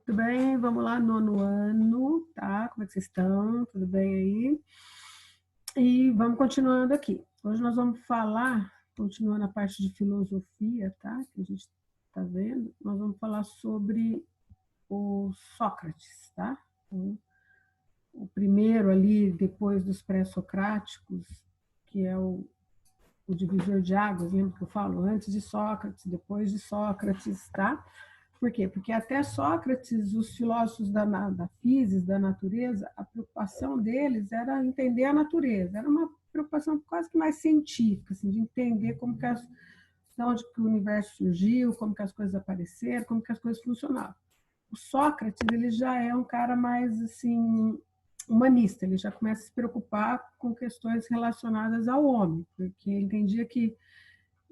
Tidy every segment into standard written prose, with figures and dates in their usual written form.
Tudo bem? Vamos lá, nono ano, tá? Como é que vocês estão? Tudo bem aí? E vamos continuando aqui. Hoje nós vamos falar, continuando a parte de filosofia, tá? Que a gente está vendo. Nós vamos falar sobre o Sócrates, tá? O primeiro ali, depois dos pré-socráticos, que é o divisor de águas, lembra que eu falo? Antes de Sócrates, depois de Sócrates, tá? Por quê? Porque até Sócrates, os filósofos da física, da natureza, a preocupação deles era entender a natureza. Era uma preocupação quase que mais científica, assim, de entender como que de onde que o universo surgiu, como que as coisas apareceram, como que as coisas funcionavam. O Sócrates, ele já é um cara mais assim humanista, ele já começa a se preocupar com questões relacionadas ao homem, porque ele entendia que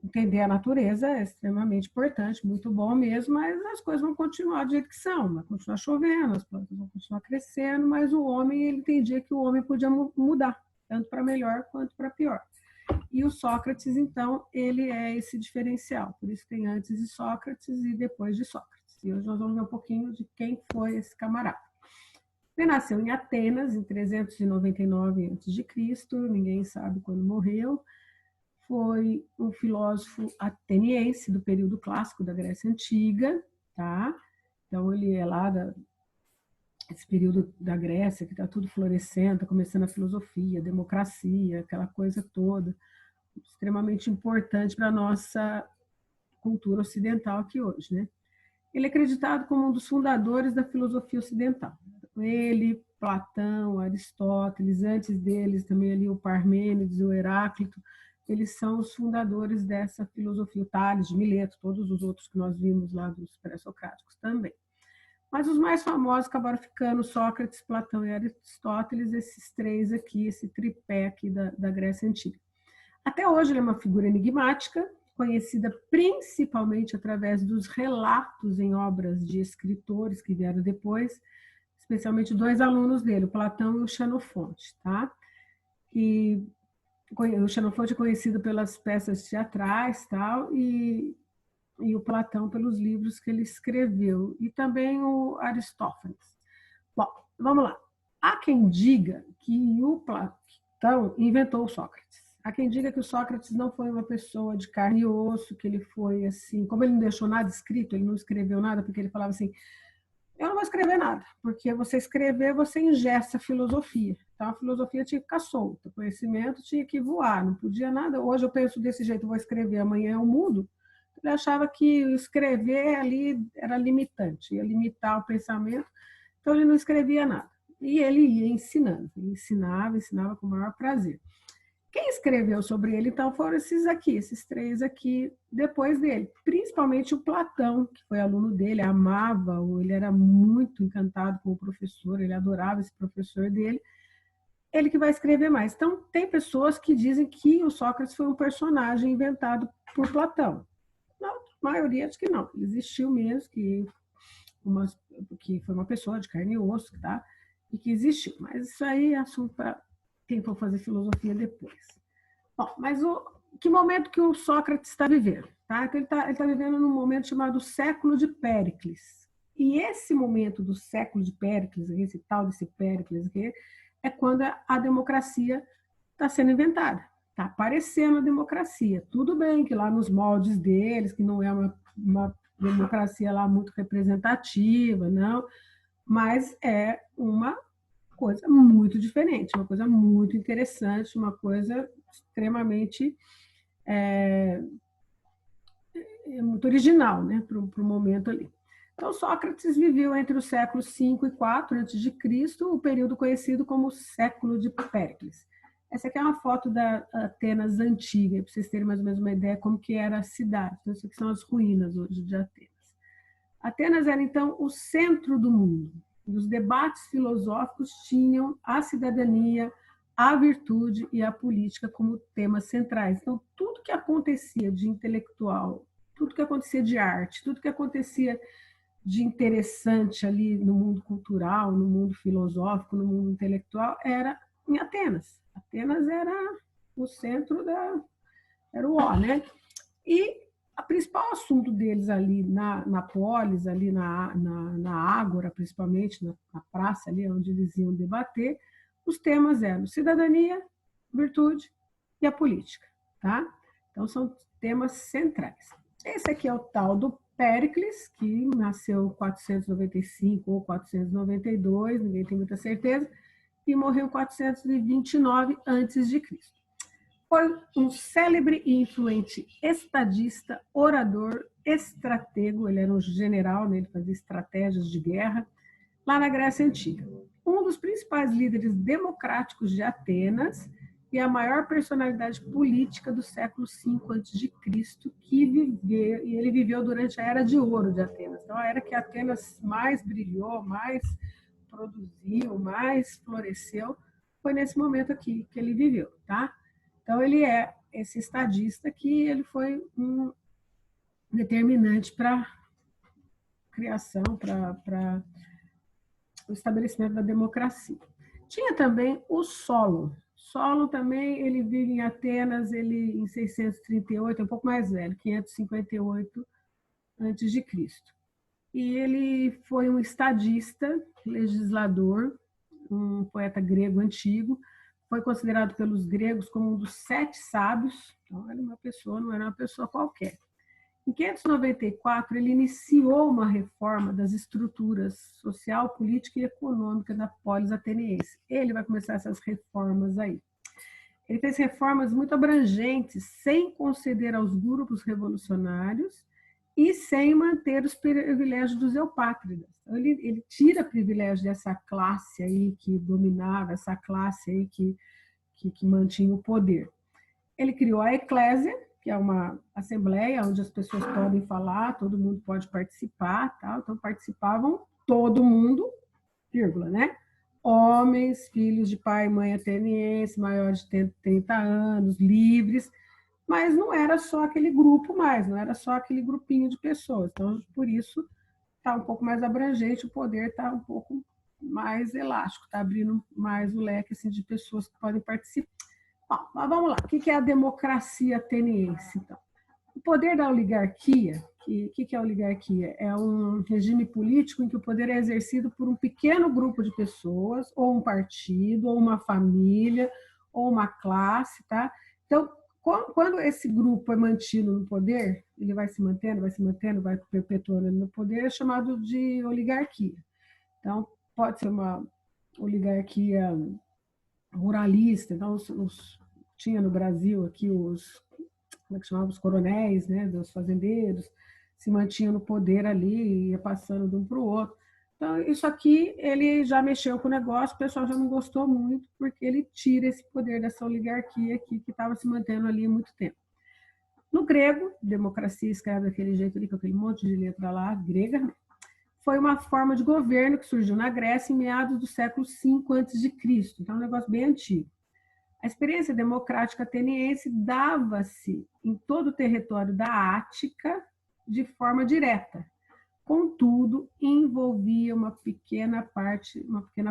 entender a natureza é extremamente importante, muito bom mesmo, mas as coisas vão continuar do jeito que são, vai continuar chovendo, as plantas vão continuar crescendo, mas o homem, ele entendia que o homem podia mudar, tanto para melhor quanto para pior. E o Sócrates, então, ele é esse diferencial, por isso tem antes de Sócrates e depois de Sócrates. E hoje nós vamos ver um pouquinho de quem foi esse camarada. Ele nasceu em Atenas, em 399 a.C., ninguém sabe quando morreu. Foi um filósofo ateniense do período clássico da Grécia Antiga, tá? Então ele é lá esse período da Grécia que está tudo florescendo, está começando a filosofia, a democracia, aquela coisa toda, extremamente importante para a nossa cultura ocidental aqui hoje, né? Ele é acreditado como um dos fundadores da filosofia ocidental. Ele, Platão, Aristóteles, antes deles também ali o Parmênides, o Heráclito, eles são os fundadores dessa filosofia, o Tales de Mileto, todos os outros que nós vimos lá dos pré-socráticos também. Mas os mais famosos acabaram ficando Sócrates, Platão e Aristóteles, esses três aqui, esse tripé aqui da Grécia Antiga. Até hoje ele é uma figura enigmática, conhecida principalmente através dos relatos em obras de escritores que vieram depois, especialmente dois alunos dele, o Platão e o Xenofonte, tá? E o Xenofonte é conhecido pelas peças teatrais, tal, e o Platão pelos livros que ele escreveu, e também o Aristófanes. Bom, vamos lá. Há quem diga que o Platão inventou o Sócrates. Há quem diga que o Sócrates não foi uma pessoa de carne e osso, que ele foi assim, como ele não deixou nada escrito, ele não escreveu nada, porque ele falava assim, eu não vou escrever nada, porque você escrever, você ingessa a filosofia. Então, a filosofia tinha que ficar solta, o conhecimento tinha que voar, não podia nada. Hoje eu penso desse jeito, vou escrever, amanhã eu mudo. Ele achava que escrever ali era limitante, ia limitar o pensamento, então ele não escrevia nada. E ele ia ensinando, ele ensinava com o maior prazer. Quem escreveu sobre ele, então, foram esses três aqui depois dele, principalmente o Platão, que foi aluno dele, amava, ele era muito encantado com o professor, ele adorava esse professor dele, ele que vai escrever mais. Então, tem pessoas que dizem que o Sócrates foi um personagem inventado por Platão. Não, a maioria diz que não, ele existiu mesmo, que foi uma pessoa de carne e osso, tá? E que existiu. Mas isso aí é assunto para quem for fazer filosofia depois. Bom, mas que momento que o Sócrates está vivendo? Tá? Então, ele tá vivendo num momento chamado século de Péricles. E esse momento do século de Péricles, esse tal desse Péricles aqui, é quando a democracia está sendo inventada. Está aparecendo a democracia. Tudo bem que lá nos moldes deles, que não é uma democracia lá muito representativa, não, mas é uma coisa muito diferente, uma coisa muito interessante, uma coisa extremamente muito original, né, para o momento ali. Então, Sócrates viveu entre os séculos 5 e 4 a.C., o período conhecido como século de Péricles. Essa aqui é uma foto da Atenas antiga, para vocês terem mais ou menos uma ideia como que era a cidade. Então, isso aqui são as ruínas hoje de Atenas. Atenas era, então, o centro do mundo. E os debates filosóficos tinham a cidadania, a virtude e a política como temas centrais. Então, tudo que acontecia de intelectual, tudo que acontecia de arte, tudo que acontecia de interessante ali no mundo cultural, no mundo filosófico, no mundo intelectual, era em Atenas. Atenas era o centro era o ó, né? E O principal assunto deles ali na polis, ali na Ágora, principalmente, na praça ali onde eles iam debater, os temas eram cidadania, virtude e a política, tá? Então, são temas centrais. Esse aqui é o tal do Péricles, que nasceu em 495 ou 492, ninguém tem muita certeza, e morreu em 429 a.C. Foi um célebre e influente estadista, orador, estratego, ele era um general, né? Ele fazia estratégias de guerra, lá na Grécia Antiga. Um dos principais líderes democráticos de Atenas e a maior personalidade política do século V a.C., que viveu, e ele viveu durante a Era de Ouro de Atenas. Então, a era que Atenas mais brilhou, mais produziu, mais floresceu, foi nesse momento aqui que ele viveu, tá? Então, ele é esse estadista que ele foi um determinante para a criação, para o estabelecimento da democracia. Tinha também o Solon. Solon também, ele vive em Atenas, ele em 638, é um pouco mais velho, 558 a.C. E ele foi um estadista, legislador, um poeta grego antigo, foi considerado pelos gregos como um dos 7 sábios, então era uma pessoa, não era uma pessoa qualquer. Em 594, ele iniciou uma reforma das estruturas social, política e econômica da polis ateniense. Ele vai começar essas reformas aí. Ele fez reformas muito abrangentes, sem conceder aos grupos revolucionários e sem manter os privilégios dos eupátridas. Então, ele tira privilégio dessa classe aí que dominava, essa classe aí que mantinha o poder. Ele criou a eclésia, que é uma assembleia onde as pessoas podem falar, todo mundo pode participar, tá? Então participavam todo mundo, vírgula, né? Homens, filhos de pai e mãe ateniense, maiores de 30 anos, livres, mas não era só aquele grupo mais, não era só aquele grupinho de pessoas. Então, por isso, está um pouco mais abrangente, o poder está um pouco mais elástico, está abrindo mais o leque assim, de pessoas que podem participar. Bom, mas vamos lá, o que é a democracia ateniense, então? O poder da oligarquia, o que é a oligarquia? É um regime político em que o poder é exercido por um pequeno grupo de pessoas, ou um partido, ou uma família, ou uma classe, tá? Então, quando esse grupo é mantido no poder, ele vai se mantendo, vai perpetuando no poder, é chamado de oligarquia. Então, pode ser uma oligarquia ruralista, então tinha no Brasil aqui como é que chamava, os coronéis, né, dos fazendeiros, se mantinham no poder ali, ia passando de um para o outro. Então, isso aqui, ele já mexeu com o negócio, o pessoal já não gostou muito, porque ele tira esse poder dessa oligarquia aqui, que estava se mantendo ali há muito tempo. No grego, democracia escreve daquele jeito ali, com aquele monte de letra lá, grega, foi uma forma de governo que surgiu na Grécia em meados do século V a.C., então é um negócio bem antigo. A experiência democrática ateniense dava-se em todo o território da Ática de forma direta. Contudo, envolvia uma pequena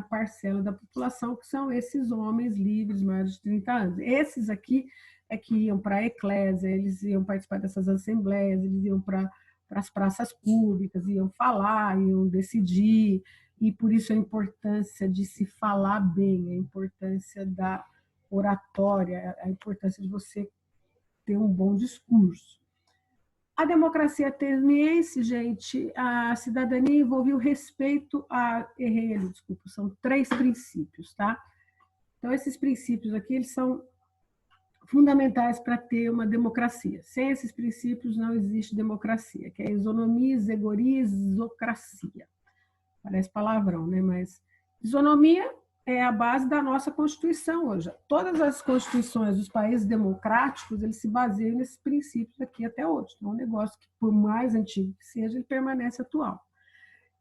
parcela da população, que são esses homens livres, maiores de 30 anos. Esses aqui é que iam para a eclésia, eles iam participar dessas assembleias, eles iam para as praças públicas, iam falar, iam decidir, e por isso a importância de se falar bem, a importância da oratória, a importância de você ter um bom discurso. A democracia ateniense, gente, a cidadania envolvia o respeito a... Errei ali, desculpa, são 3 princípios, tá? Então, esses princípios aqui, eles são fundamentais para ter uma democracia. Sem esses princípios não existe democracia, que é isonomia, isegoria, isocracia. Parece palavrão, né? Mas isonomia é a base da nossa Constituição hoje. Todas as constituições dos países democráticos, eles se baseiam nesses princípios aqui até hoje. Então, é um negócio que, por mais antigo que seja, ele permanece atual.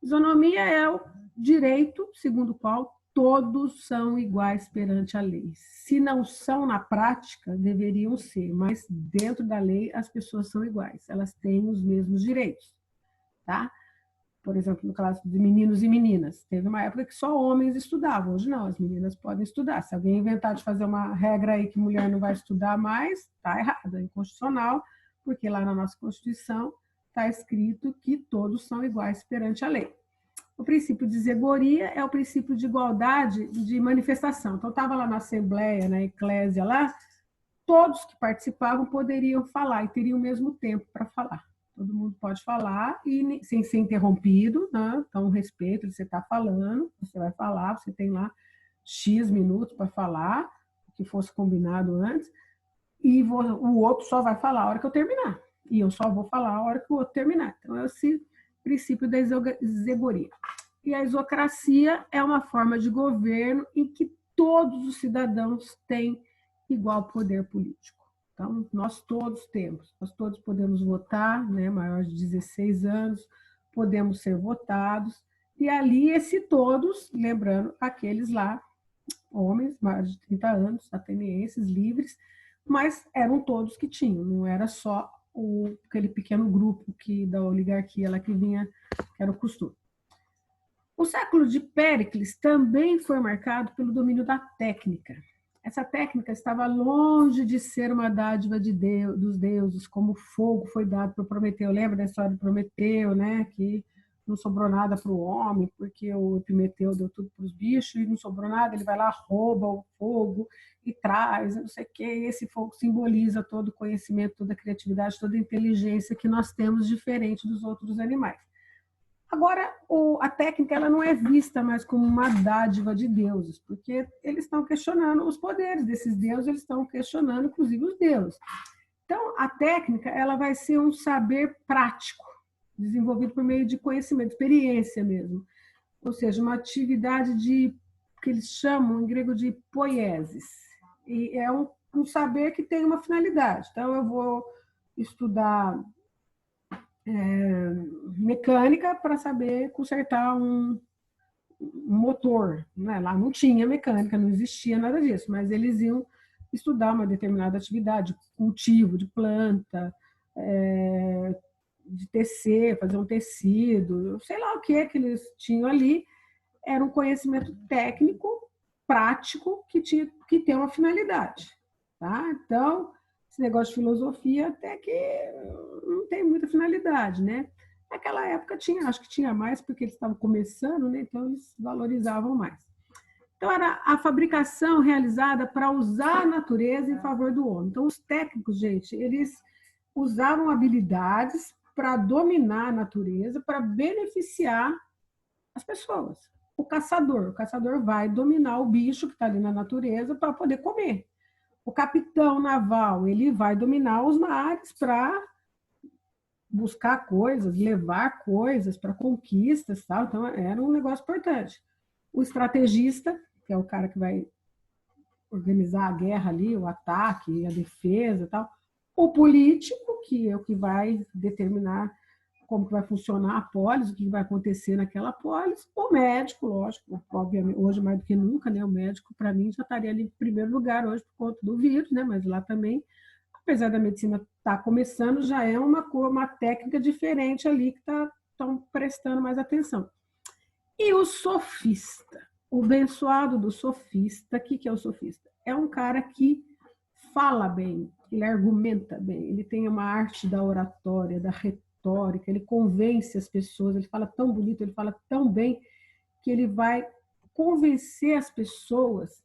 Isonomia é o direito segundo o qual todos são iguais perante a lei. Se não são na prática, deveriam ser, mas dentro da lei as pessoas são iguais, elas têm os mesmos direitos, tá? Por exemplo, no caso de meninos e meninas, teve uma época que só homens estudavam, hoje não, as meninas podem estudar. Se alguém inventar de fazer uma regra aí que mulher não vai estudar mais, está errado, é inconstitucional, porque lá na nossa Constituição está escrito que todos são iguais perante a lei. O princípio de zegoria é o princípio de igualdade de manifestação. Então, estava lá na Assembleia, na Eclésia lá, todos que participavam poderiam falar e teriam o mesmo tempo para falar. Todo mundo pode falar e sem ser interrompido, né? Então, respeito, você está falando, você vai falar, você tem lá X minutos para falar, que fosse combinado antes, e o outro só vai falar a hora que eu terminar. E eu só vou falar a hora que o outro terminar. Então, é esse princípio da zegoria. E a isocracia é uma forma de governo em que todos os cidadãos têm igual poder político. Então, nós todos temos, nós todos podemos votar, né, maiores de 16 anos, podemos ser votados, e ali esse todos, lembrando aqueles lá, homens maiores de 30 anos, atenienses, livres, mas eram todos que tinham, não era só aquele pequeno grupo da oligarquia lá que vinha, que era o costume. O século de Péricles também foi marcado pelo domínio da técnica. Essa técnica estava longe de ser uma dádiva dos deuses, como o fogo foi dado para Prometeu. Lembra da história de Prometeu, né? Que não sobrou nada para o homem, porque o Epimeteu deu tudo para os bichos e não sobrou nada, ele vai lá, rouba o fogo e traz, não sei o quê. E esse fogo simboliza todo o conhecimento, toda a criatividade, toda a inteligência que nós temos diferente dos outros animais. Agora, a técnica ela não é vista mais como uma dádiva de deuses, porque eles estão questionando os poderes desses deuses, eles estão questionando, inclusive, os deuses. Então, a técnica ela vai ser um saber prático, desenvolvido por meio de conhecimento, experiência mesmo. Ou seja, uma atividade que eles chamam em grego de poiesis. E é um saber que tem uma finalidade. Então, eu vou estudar mecânica para saber consertar um motor, né? Lá não tinha mecânica, não existia nada disso, mas eles iam estudar uma determinada atividade, cultivo de planta, de tecer, fazer um tecido, sei lá o que eles tinham ali, era um conhecimento técnico, prático, que tem uma finalidade. Tá? Então, esse negócio de filosofia até que não tem muita finalidade, né? Naquela época acho que tinha mais, porque eles estavam começando, né? Então eles valorizavam mais. Então era a fabricação realizada para usar a natureza em favor do homem. Então os técnicos, gente, eles usavam habilidades para dominar a natureza, para beneficiar as pessoas. O caçador vai dominar o bicho que está ali na natureza para poder comer. O capitão naval, ele vai dominar os mares para buscar coisas, levar coisas para conquistas, tal. Então era um negócio importante. O estrategista, que é o cara que vai organizar a guerra ali, o ataque, a defesa, tal. O político, que é o que vai determinar como que vai funcionar a pólice, o que vai acontecer naquela pólice. O médico, lógico, obviamente, hoje mais do que nunca, né? O médico, para mim, já estaria ali em primeiro lugar hoje por conta do vírus, né? Mas lá também, apesar da medicina estar começando, já é uma técnica diferente ali que estão prestando mais atenção. E o sofista, o abençoado do sofista, o que é o sofista? É um cara que fala bem, ele argumenta bem, ele tem uma arte da oratória, da retórica, ele convence as pessoas, ele fala tão bonito, ele fala tão bem, que ele vai convencer as pessoas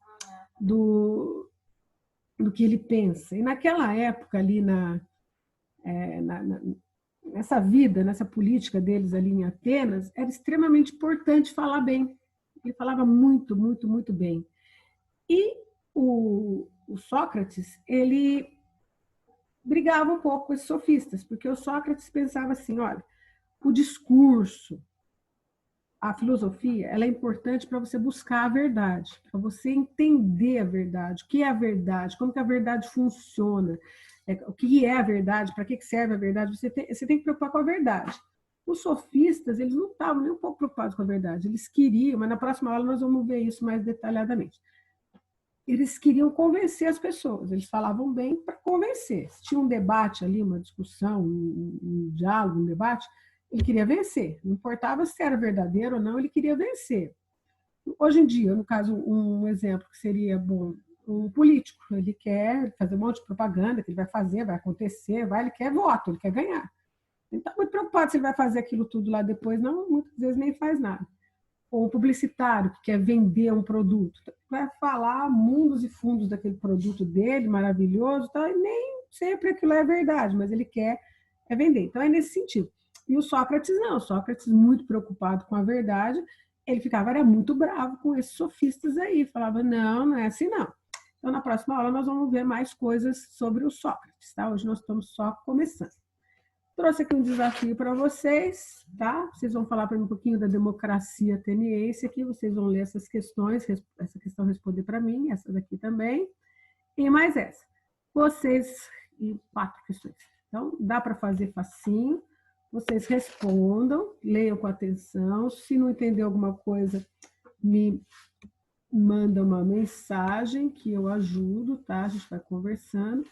do que ele pensa. E naquela época ali, nessa vida, nessa política deles ali em Atenas, era extremamente importante falar bem. Ele falava muito, muito, muito bem. E o Sócrates, ele brigava um pouco com esses sofistas, porque o Sócrates pensava assim, olha, o discurso, a filosofia, ela é importante para você buscar a verdade, para você entender a verdade, o que é a verdade, como que a verdade funciona, o que é a verdade, para que serve a verdade, você tem que preocupar com a verdade. Os sofistas, eles não estavam nem um pouco preocupados com a verdade, eles queriam, mas na próxima aula nós vamos ver isso mais detalhadamente. Eles queriam convencer as pessoas, eles falavam bem para convencer. Se tinha um debate ali, uma discussão, um diálogo, um debate, ele queria vencer. Não importava se era verdadeiro ou não, ele queria vencer. Hoje em dia, no caso, um exemplo que seria bom um político. Ele quer fazer um monte de propaganda que ele vai fazer, vai acontecer, ele quer voto, ele quer ganhar. Ele está muito preocupado se ele vai fazer aquilo tudo lá depois, não, muitas vezes nem faz nada. Ou um publicitário que quer vender um produto, vai falar mundos e fundos daquele produto dele, maravilhoso, tá? E nem sempre aquilo é verdade, mas ele quer vender. Então é nesse sentido. E o Sócrates não, o Sócrates muito preocupado com a verdade, ele era muito bravo com esses sofistas aí, falava, não é assim não. Então na próxima aula nós vamos ver mais coisas sobre o Sócrates, tá? Hoje nós estamos só começando. Trouxe aqui um desafio para vocês, tá? Vocês vão falar para mim um pouquinho da democracia ateniense aqui, vocês vão ler essas questões, essa questão responder para mim, essa daqui também, e mais essa. E 4 questões. Então, dá para fazer facinho, vocês respondam, leiam com atenção, se não entender alguma coisa, me manda uma mensagem que eu ajudo, tá? A gente vai conversando.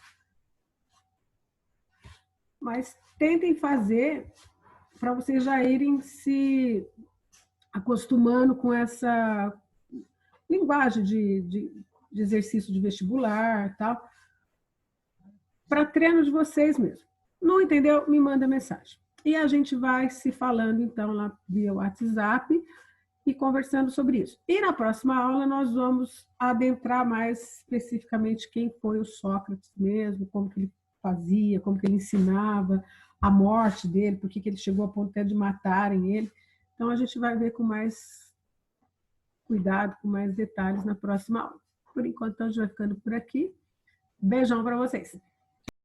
Mas tentem fazer para vocês já irem se acostumando com essa linguagem de exercício de vestibular, tal, para treino de vocês mesmo. Não entendeu? Me manda mensagem. E a gente vai se falando, então, lá via WhatsApp e conversando sobre isso. E na próxima aula nós vamos adentrar mais especificamente quem foi o Sócrates mesmo, como que ele fazia, como que ele ensinava, a morte dele, por que ele chegou a ponto até de matarem ele. Então a gente vai ver com mais cuidado, com mais detalhes na próxima aula. Por enquanto, a gente vai ficando por aqui. Beijão para vocês.